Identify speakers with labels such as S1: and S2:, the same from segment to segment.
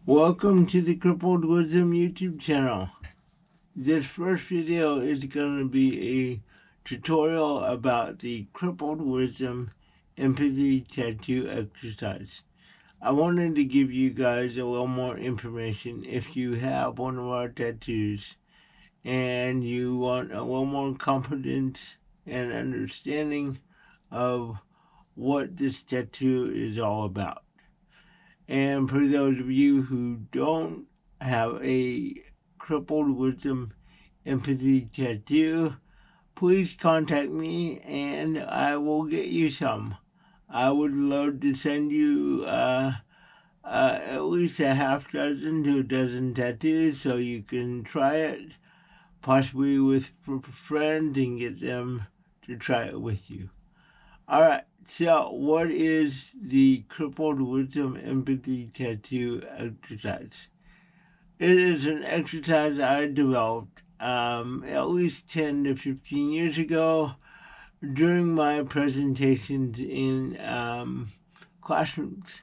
S1: Welcome to the Crippled Wisdom YouTube channel. This first video is going to be a tutorial about the Crippled Wisdom Empathy Tattoo exercise. I wanted to give you guys a little more information if you have one of our tattoos and you want a little more confidence and understanding of what this tattoo is all about. And for those of you who don't have a Crippled Wisdom Empathy tattoo, please contact me and I will get you some. I would love to send you at least a half dozen to a dozen tattoos so you can try it, possibly with friends, and get them to try it with you. Alright, so what is the Crippled Wisdom Empathy Tattoo exercise? It is an exercise I developed at least 10 to 15 years ago during my presentations in classrooms.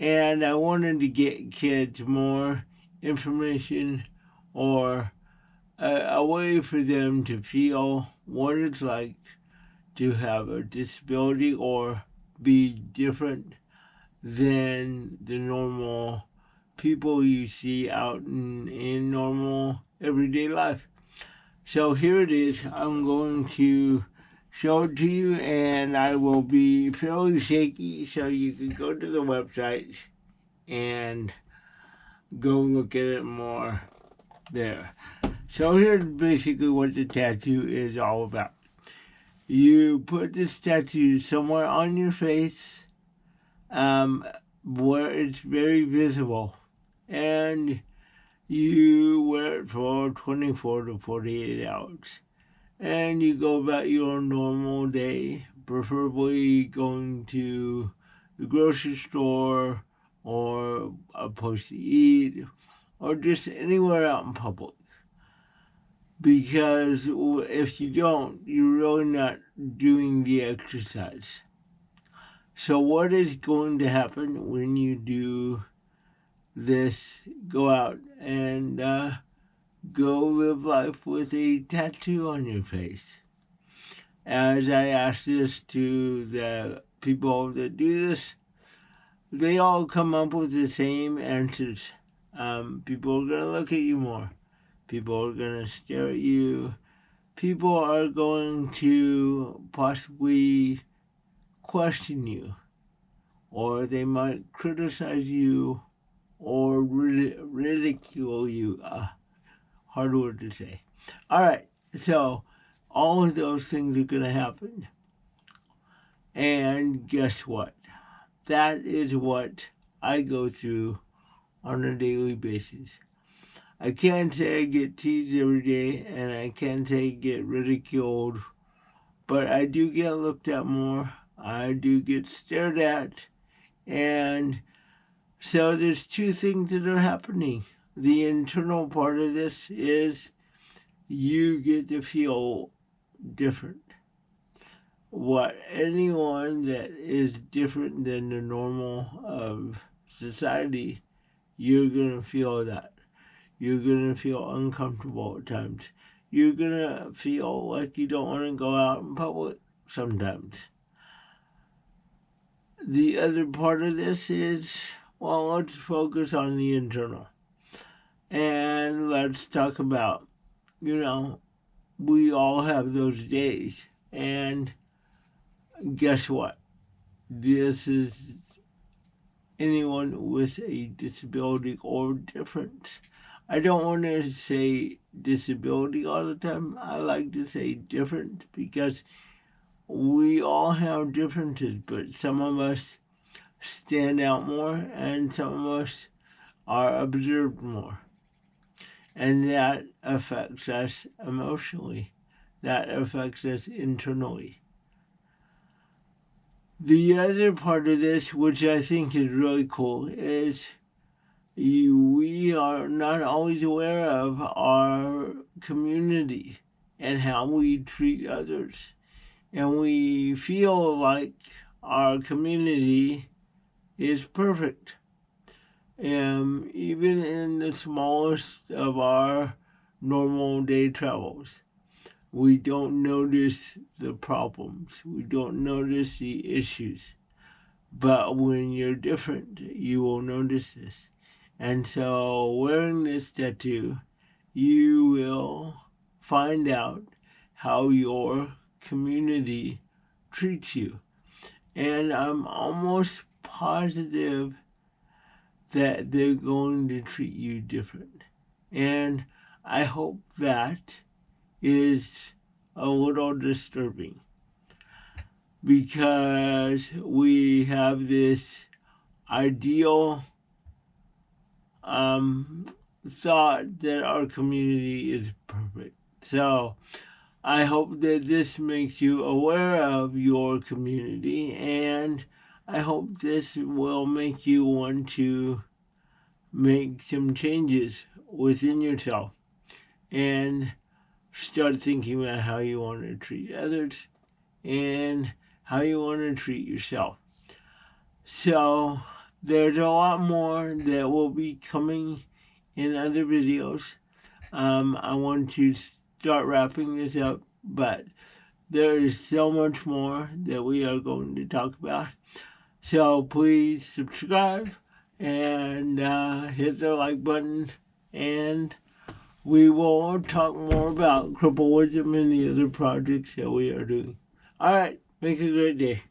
S1: And I wanted to get kids more information or a way for them to feel what it's like to have a disability or be different than the normal people you see out in normal everyday life. So here it is. I'm going to show it to you, and I will be fairly shaky, so you can go to the website and go look at it more there. So here's basically what the tattoo is all about. You put this tattoo somewhere on your face where it's very visible, and you wear it for 24 to 48 hours. And you go about your normal day, preferably going to the grocery store or a place to eat or just anywhere out in public. Because if you don't, you're really not doing the exercise. So what is going to happen when you do this, go out and go live life with a tattoo on your face? As I asked this to the people that do this, they all come up with the same answers. People are going to look at you more. People are going to stare at you. People are going to possibly question you. Or they might criticize you or ridicule you. Hard word to say. Alright, so all of those things are going to happen. And guess what? That is what I go through on a daily basis. I can't say I get teased every day, and I can't say I get ridiculed, but I do get looked at more. I do get stared at, and so there's two things that are happening. The internal part of this is you get to feel different. What anyone that is different than the normal of society, you're gonna feel that. You're going to feel uncomfortable at times. You're going to feel like you don't want to go out in public sometimes. The other part of this is, well, let's focus on the internal. And let's talk about, we all have those days. And guess what? This is anyone with a disability or difference. I don't want to say disability all the time. I like to say different because we all have differences, but some of us stand out more and some of us are observed more. And that affects us emotionally. That affects us internally. The other part of this, which I think is really cool, is we are not always aware of our community and how we treat others. And we feel like our community is perfect. even in the smallest of our normal day travels. We don't notice the problems. We don't notice the issues. But when you're different, you will notice this. And so, wearing this tattoo, you will find out how your community treats you. And I'm almost positive that they're going to treat you different. And I hope that is a little disturbing because we have this ideal thought that our community is perfect. So I hope that this makes you aware of your community, and I hope this will make you want to make some changes within yourself and start thinking about how you want to treat others and how you want to treat yourself. So there's a lot more that will be coming in other videos. I want to start wrapping this up, but there is so much more that we are going to talk about. So please subscribe and hit the like button, and we will talk more about Crippled and the other projects that we are doing. All right, make a great day.